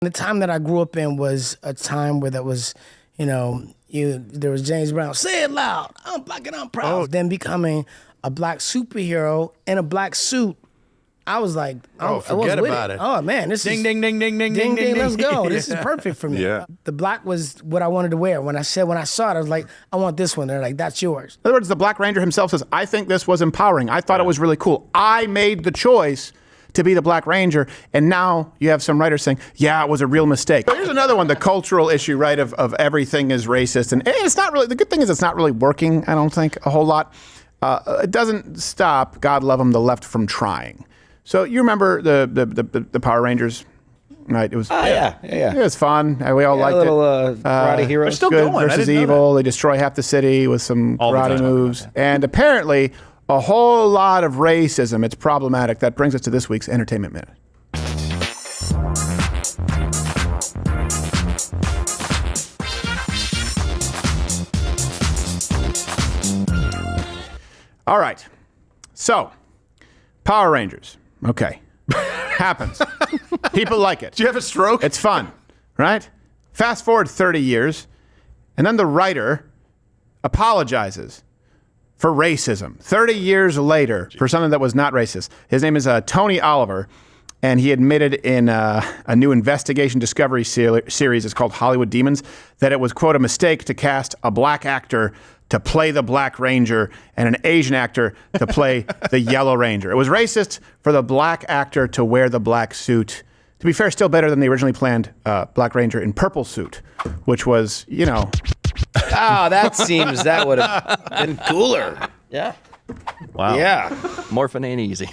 The time that I grew up in was a time where there was, there was James Brown, say it loud, I'm black and I'm proud. Oh. Then becoming a black superhero in a black suit. I was like, forget about it. Oh man, this ding, is ding, ding, ding, ding, ding, ding, let's go. Yeah. This is perfect for me. Yeah. The black was what I wanted to wear. When I saw it, I was like, I want this one. They're like, that's yours. In other words, the Black Ranger himself says, I think this was empowering. I thought it was really cool. I made the choice to be the Black Ranger, and now you have some writers saying, yeah, it was a real mistake. But here's another one, the cultural issue, right, of everything is racist. And it's not really, the good thing is it's not really working, I don't think, a whole lot. It doesn't stop, God love them, the left from trying. So you remember the Power Rangers, right? It was yeah. It was fun. We all liked it. Karate heroes. They're still good going. Versus evil. They destroy half the city with some karate moves. And apparently, a whole lot of racism. It's problematic. That brings us to this week's Entertainment Minute. All right. So, Power Rangers. Okay. Happens. People like it. Do you have a stroke? It's fun, right? Fast forward 30 years, and then the writer apologizes for racism 30 years later for something that was not racist. His name is Tony Oliver, and he admitted in a new investigation discovery series, it's called Hollywood Demons, that it was, quote, a mistake to cast a black actor to play the Black Ranger and an Asian actor to play the Yellow Ranger. It was racist for the black actor to wear the black suit. To be fair, still better than the originally planned Black Ranger in purple suit, which was, Oh, that would have been cooler. Yeah. Wow. Yeah. Morphin' ain't easy.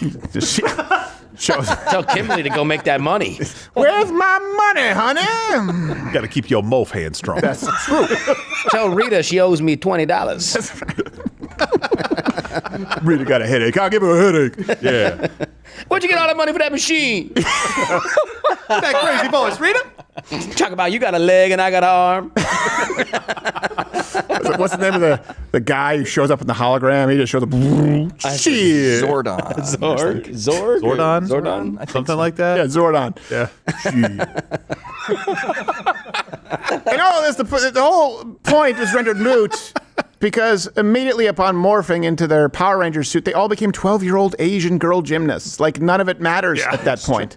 Tell Kimberly to go make that money. Where's my money, honey? You got to keep your mof hand strong. That's true. Tell Rita she owes me $20. Rita got a headache. I'll give her a headache. Yeah. Where'd you get all that money for that machine? That crazy voice, Rita? Talk about you got a leg and I got an arm. What's the name of the guy who shows up in the hologram? He just shows up. Shit. Zordon. Zordon? Something like that? Yeah, Zordon. Yeah. And all this, the whole point is rendered moot because immediately upon morphing into their Power Ranger suit, they all became 12-year-old Asian girl gymnasts. Like, none of it matters at that point.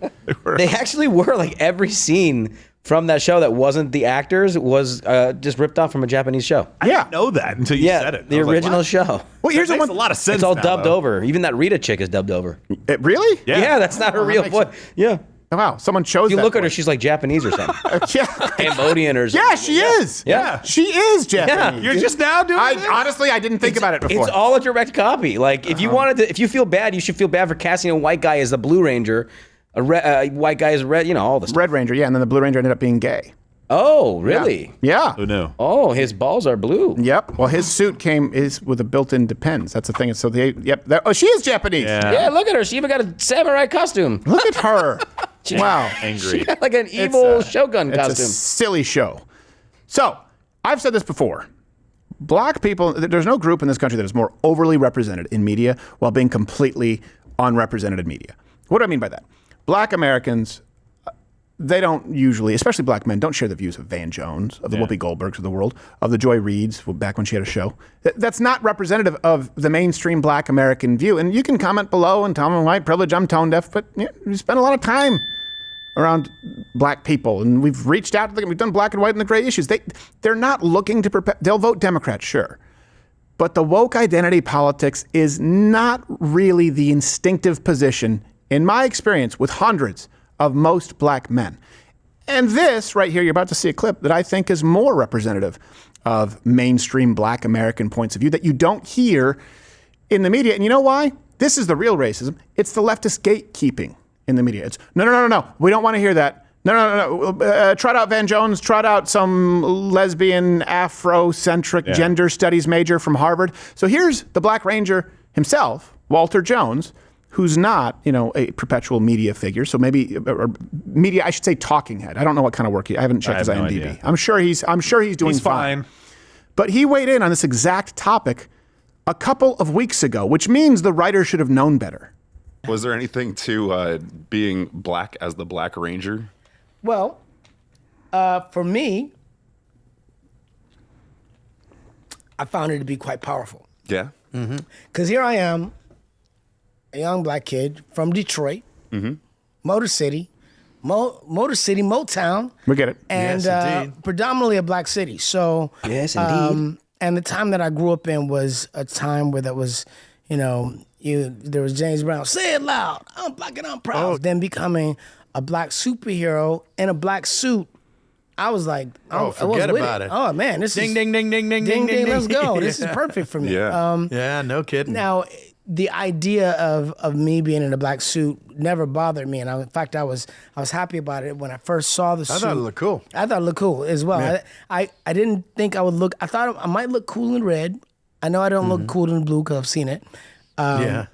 They actually were, like, every scene from that show that wasn't the actors was just ripped off from a Japanese show. I didn't know that until you said it. The original show. Well, here's that makes a lot of sense. It's all now, dubbed though. over. Even that Rita chick is dubbed over. Really? Yeah, that's not her real voice. Yeah. Oh, wow, someone chose If you that look at her, voice. she's like Japanese or something. Yeah. Cambodian or something. Yeah, she is. Yeah. She is Japanese. You're just now doing this? Honestly, I didn't think about it before. It's all a direct copy. Like, if you if you feel bad, you should feel bad for casting a white guy as the Blue Ranger, a white guy as red, all this. Red Ranger, yeah, and then the Blue Ranger ended up being gay. Oh, really? Yeah. Who knew? Oh, his balls are blue. Yep. Well, his suit is with a built-in Depends. That's the thing. So she is Japanese. Yeah, look at her. She even got a samurai costume. Look at her. Wow. Angry. She got like an evil Shogun costume. It's a silly show. So, I've said this before. Black people, there's no group in this country that is more overly represented in media while being completely unrepresented in media. What do I mean by that? Black Americans, they don't usually, especially black men, don't share the views of Van Jones, of the Whoopi Goldbergs of the world, of the Joy Reids, back when she had a show. That's not representative of the mainstream black American view. And you can comment below and tell me white privilege, I'm tone deaf, but we spend a lot of time around black people. And we've reached out to them. We've done black and white and the gray issues. They're not looking to, they'll vote Democrat, sure. But the woke identity politics is not really the instinctive position, in my experience, with hundreds of most black men. And this right here, you're about to see a clip that I think is more representative of mainstream black American points of view that you don't hear in the media. And you know why? This is the real racism. It's the leftist gatekeeping in the media. It's no. We don't want to hear that. No. Trot out Van Jones, trot out some lesbian, Afrocentric gender studies major from Harvard. So here's the Black Ranger himself, Walter Jones, who's not, a perpetual media figure. So maybe, or media, I should say talking head. I don't know what kind of work I haven't checked his IMDb. idea. I'm sure he's doing fine. But he weighed in on this exact topic a couple of weeks ago, which means the writer should have known better. Was there anything to being black as the Black Ranger? Well, For me, I found it to be quite powerful. Yeah. Because here I am, a young black kid from Detroit, Motor City, Motown. We get it. And Yes, indeed. predominantly a black city. So Yes, indeed. and the time that I grew up in was a time where there was, there was James Brown, say it loud, I'm black and I'm proud. Then becoming a black superhero in a black suit. I was like, I was forget with about it. Oh man, this Ding, is ding, ding, ding, ding, ding, ding, let's ding. go. This is perfect for me. Yeah. Yeah, no kidding. Now, the idea of me being in a black suit never bothered me, and in fact, I was happy about it when I first saw the suit. I thought it looked cool. I thought it looked cool as well. Yeah. I didn't think I would look. I thought I might look cool in red. I know I don't look cool in blue because I've seen it. Yeah.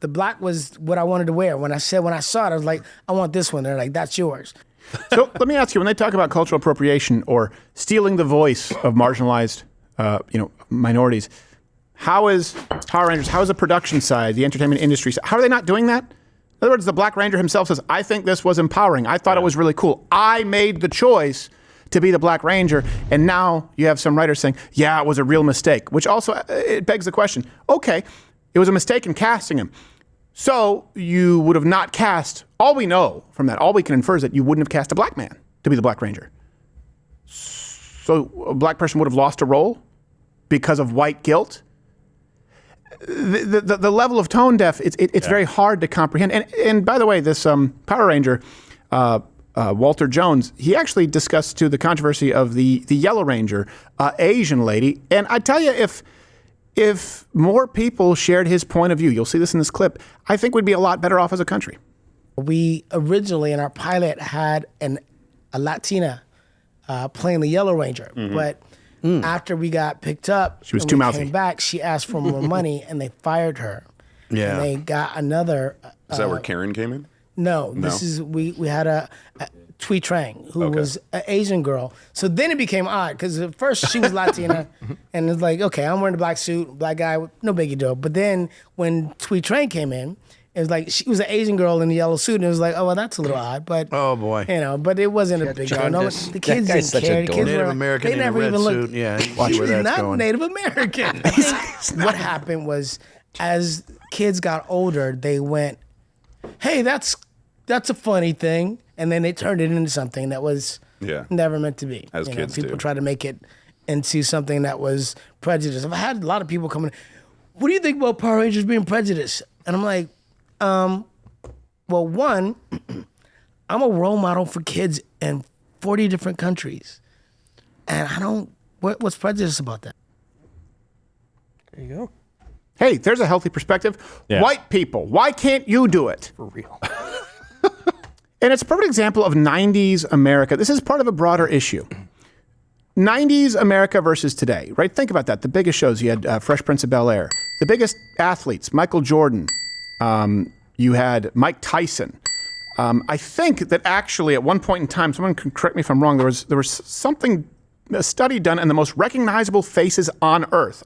The black was what I wanted to wear. When I saw it, I was like, I want this one. They're like, that's yours. So let me ask you, when they talk about cultural appropriation or stealing the voice of marginalized, minorities, how is Power Rangers, how is the production side, the entertainment industry, how are they not doing that? In other words, the Black Ranger himself says, I think this was empowering. I thought it was really cool. I made the choice to be the Black Ranger. And now you have some writers saying, yeah, it was a real mistake, which also it begs the question, okay, it was a mistake in casting him. So you would have not cast, all we know from that, all we can infer is that you wouldn't have cast a black man to be the Black Ranger. So a black person would have lost a role because of white guilt. The level of tone deaf, it's very hard to comprehend. And by the way, this Power Ranger, Walter Jones, he actually discussed too the controversy of the Yellow Ranger, Asian lady. And I tell you, if more people shared his point of view, you'll see this in this clip, I think we'd be a lot better off as a country. We originally in our pilot had a Latina playing the Yellow Ranger, but after we got picked up, She was and too we mouthy. Came back, she asked for more money, and they fired her. Yeah. And they got another. Is that where Karen came in? No, this is we had a Thuy Trang who was an Asian girl. So then it became odd because at first she was Latina, and it's like, okay, I'm wearing a black suit, black guy, no biggie deal. But then when Thuy Trang came in, it was like she was an Asian girl in the yellow suit, and it was like, oh well, that's a little odd. But Oh, boy. but it wasn't a big deal. No, jaundice. the That kids guy's didn't such a care. The dork. kids Native were, American they in a never red even looked. suit. Yeah, you see where She's that's not going. Native American. What happened was, as kids got older, they went, hey, that's a funny thing, and then they turned it into something that was never meant to be. As kids people do. try to make it into something that was prejudiced. I've had a lot of people coming, what do you think about Power Rangers being prejudiced? And I'm like, well, one, I'm a role model for kids in 40 different countries, and what's prejudice about that? There you go. Hey, there's a healthy perspective. Yeah. White people, why can't you do it? For real. And it's a perfect example of 90s America. This is part of a broader issue. 90s America versus today, right? Think about that. The biggest shows, you had Fresh Prince of Bel-Air. The biggest athletes, Michael Jordan. You had Mike Tyson. I think that actually at one point in time, someone can correct me if I'm wrong, there was a study done, and the most recognizable faces on Earth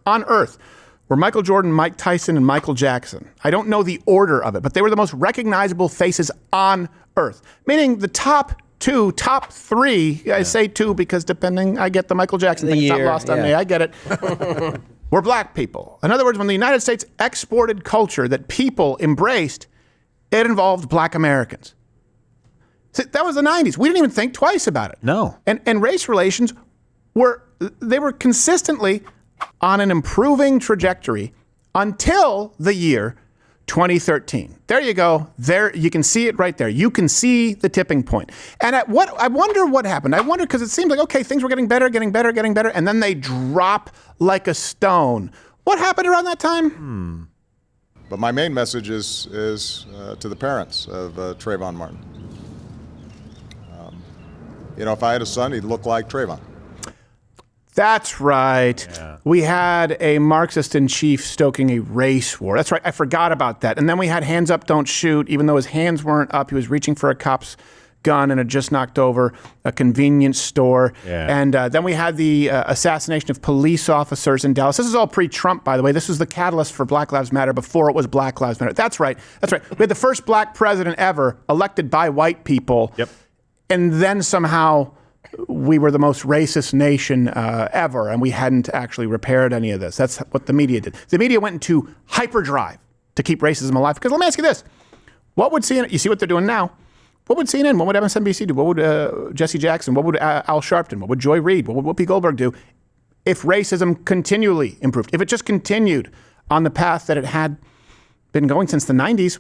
were Michael Jordan, Mike Tyson, and Michael Jackson. I don't know the order of it, but they were the most recognizable faces on Earth, meaning the top three, I say two because depending, I get the Michael Jackson thing, it's not lost on me, I get it, were black people. In other words, when the United States exported culture that people embraced, it involved black Americans. See, that was the 90s. We didn't even think twice about it. No. And race relations were consistently on an improving trajectory until the year 2013. There you go. There you can see it right there. You can see the tipping point. And I wonder what happened. I wonder because it seems like, okay, things were getting better, and then they drop like a stone. What happened around that time? But my main message is to the parents of Trayvon Martin. If I had a son, he'd look like Trayvon. That's right. Yeah. We had a Marxist in chief stoking a race war. That's right. I forgot about that. And then we had hands up, don't shoot. Even though his hands weren't up, he was reaching for a cop's gun and had just knocked over a convenience store. Yeah. And then we had the assassination of police officers in Dallas. This is all pre-Trump, by the way. This was the catalyst for Black Lives Matter before it was Black Lives Matter. That's right. We had the first black president ever elected by white people. Yep. And then somehow we were the most racist nation ever, and we hadn't actually repaired any of this. That's what the media did. The media went into hyperdrive to keep racism alive. Because let me ask you this. What would CNN, you see what they're doing now? What would CNN, what would MSNBC do? What would Jesse Jackson, what would Al Sharpton, what would Joy Reid, what would Whoopi Goldberg do if racism continually improved? If it just continued on the path that it had been going since the 90s,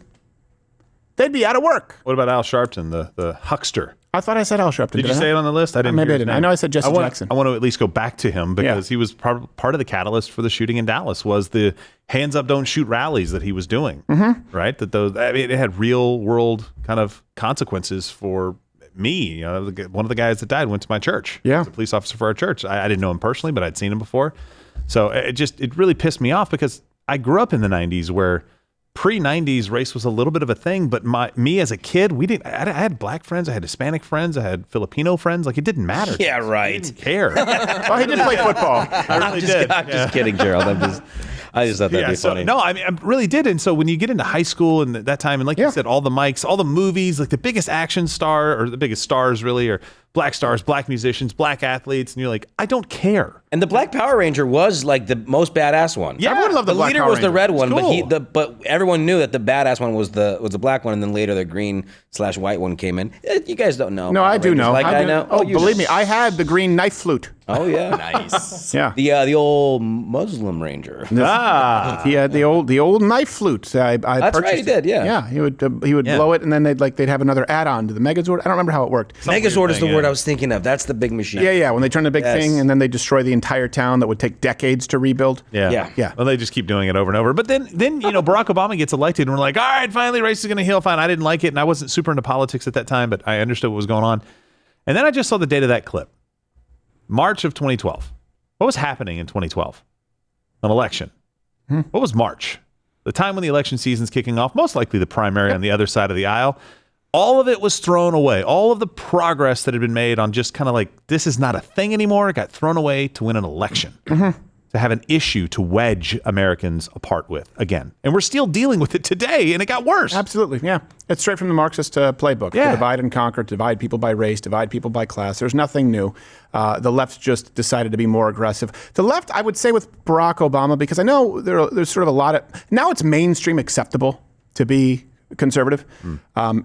they'd be out of work. What about Al Sharpton, the huckster? I thought I said Al Sharpton. Did you say it on the list? I didn't. Maybe hear I his didn't. name. I know I said Jesse Jackson. I want to at least go back to him because he was part of the catalyst for the shooting in Dallas. Was the hands up, don't shoot rallies that he was doing. Right? That those. I mean, it had real world kind of consequences for me. You know, one of the guys that died went to my church. Yeah, he was a police officer for our church. I didn't know him personally, but I'd seen him before. So it really pissed me off because I grew up in the 90s where pre-90s race was a little bit of a thing, but me as a kid, I had black friends, I had Hispanic friends, I had Filipino friends. Like, it didn't matter. Yeah, right. I didn't care. Well, he did play football. I really did. I'm just kidding, Gerald. I just thought that'd be funny. No, I mean, I really did. And so when you get into high school and that time, and like you said, all the mics, all the movies, like the biggest action star or the biggest stars really are black stars, black musicians, black athletes. And you're like, I don't care. And the Black Power Ranger was like the most badass one. Yeah, everyone loved the Black leader Power was the Ranger. red one, cool. but everyone knew that the badass one was the black one, and then later the green/white one came in. You guys don't know. No, I do know. Like I know. Oh, believe me, I had the green knife flute. Oh yeah, Nice. Yeah. the old Muslim Ranger. He had the old knife flute. I That's purchased right, he did, yeah. Yeah, he would blow it, and then they'd have another add-on to the Megazord. I don't remember how it worked. Megazord is the thing, word yeah. I was thinking of. That's the big machine. Yeah. When they turn the big Yes. thing, and then they destroy the entire town that would take decades to rebuild. Yeah. Well, they just keep doing it over and over. But then Barack Obama gets elected, and we're like, all right, finally, race is going to heal. Fine. I didn't like it, and I wasn't super into politics at that time, but I understood what was going on. And then I just saw the date of that clip, March of 2012. What was happening in 2012? An election. What was March? The time when the election season's kicking off, most likely the primary on the other side of the aisle. All of it was thrown away. All of the progress that had been made on just kind of like, this is not a thing anymore, it got thrown away to win an election. To have an issue to wedge Americans apart with again. And we're still dealing with it today, and it got worse. Absolutely, yeah. It's straight from the Marxist playbook. Yeah. To divide and conquer, divide people by race, divide people by class. There's nothing new. The left just decided to be more aggressive. The left, I would say with Barack Obama, because I know there's sort of a lot of, now it's mainstream acceptable to be conservative.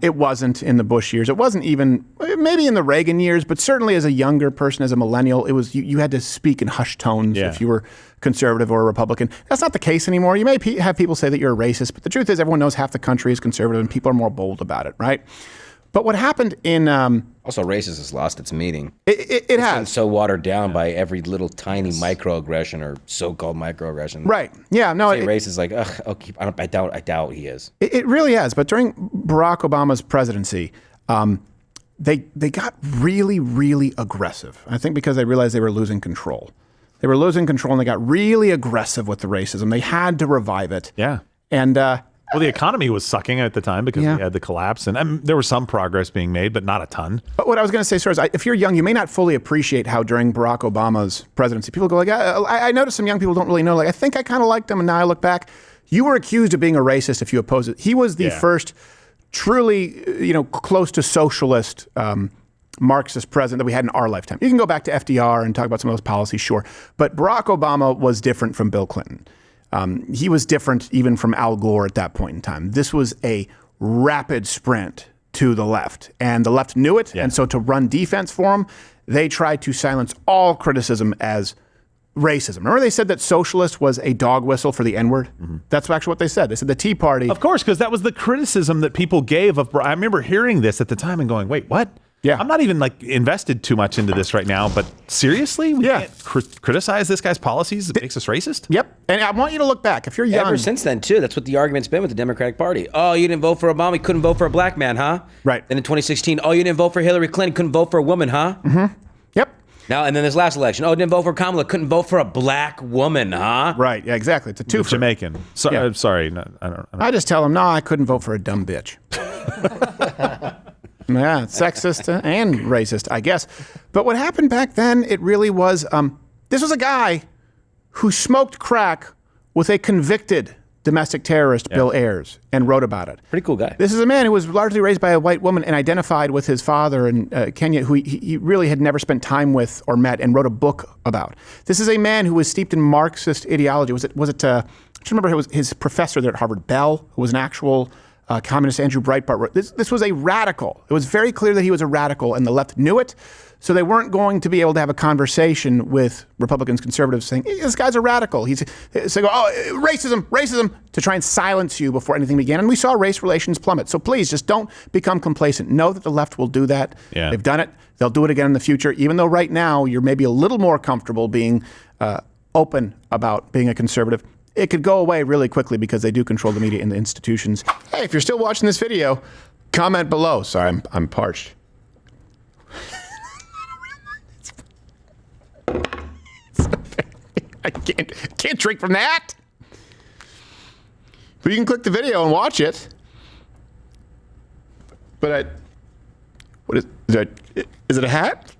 It wasn't in the Bush years. It wasn't even, maybe in the Reagan years, but certainly as a younger person, as a millennial, it was you had to speak in hushed tones if you were conservative or a Republican. That's not the case anymore. You may have people say that you're a racist, but the truth is everyone knows half the country is conservative and people are more bold about it, right? But what happened in... Also, racist has lost its meaning. It It's has. been so watered down by every little tiny microaggression or so-called microaggression. Right. Yeah, no. Say race is like, ugh, I doubt he is. It really has. But during Barack Obama's presidency, they got really, really aggressive. I think because they realized they were losing control. They were losing control, and they got really aggressive with the racism. They had to revive it. Yeah. And Well, the economy was sucking at the time because we had the collapse, and there was some progress being made, but not a ton. But what I was going to say, sir, is if you're young, you may not fully appreciate how during Barack Obama's presidency, people go like, I noticed some young people don't really know. Like, I think I kind of liked him, and now I look back. You were accused of being a racist if you oppose it. He was the first truly, close to socialist Marxist president that we had in our lifetime. You can go back to FDR and talk about some of those policies, sure. But Barack Obama was different from Bill Clinton. He was different even from Al Gore at that point in time. This was a rapid sprint to the left, and the left knew it. And so to run defense for him, they tried to silence all criticism as racism. Remember they said that socialist was a dog whistle for the N-word? That's actually what they said. They said the Tea Party. Of course, because that was the criticism that people gave of. I remember hearing this at the time and going, wait, what? Yeah. I'm not even invested too much into this right now, but seriously? We can't criticize this guy's policies? It makes us racist? Yep. And I want you to look back. If you're young. Ever since then, too, that's what the argument's been with the Democratic Party. Oh, you didn't vote for Obama, you couldn't vote for a black man, huh? Right. Then in 2016, oh, you didn't vote for Hillary Clinton, couldn't vote for a woman, huh? Yep. Now, and then this last election, oh, didn't vote for Kamala, couldn't vote for a black woman, huh? Right. Yeah, exactly. It's a two for Jamaican. So, Yeah. sorry. No, I don't. I just tell them, no, I couldn't vote for a dumb bitch. Yeah, it's sexist and racist, I guess. But what happened back then, it really was, this was a guy who smoked crack with a convicted domestic terrorist Bill Ayers and wrote about it. Pretty cool guy. This is a man who was largely raised by a white woman and identified with his father in Kenya, who he really had never spent time with or met, and wrote a book about. This is a man who was steeped in Marxist ideology. Was it? I just remember it was his professor there at Harvard, Bell, who was an actual communist. Andrew Breitbart wrote. This was a radical. It was very clear that he was a radical, and the left knew it. So they weren't going to be able to have a conversation with Republicans, conservatives saying, this guy's a radical. He's saying, racism, to try and silence you before anything began. And we saw race relations plummet. So please just don't become complacent. Know that the left will do that. Yeah. They've done it. They'll do it again in the future, even though right now you're maybe a little more comfortable being open about being a conservative. It could go away really quickly because they do control the media and the institutions. Hey, if you're still watching this video, comment below. Sorry, I'm parched. I can't drink from that. But you can click the video and watch it. But what is it a hat?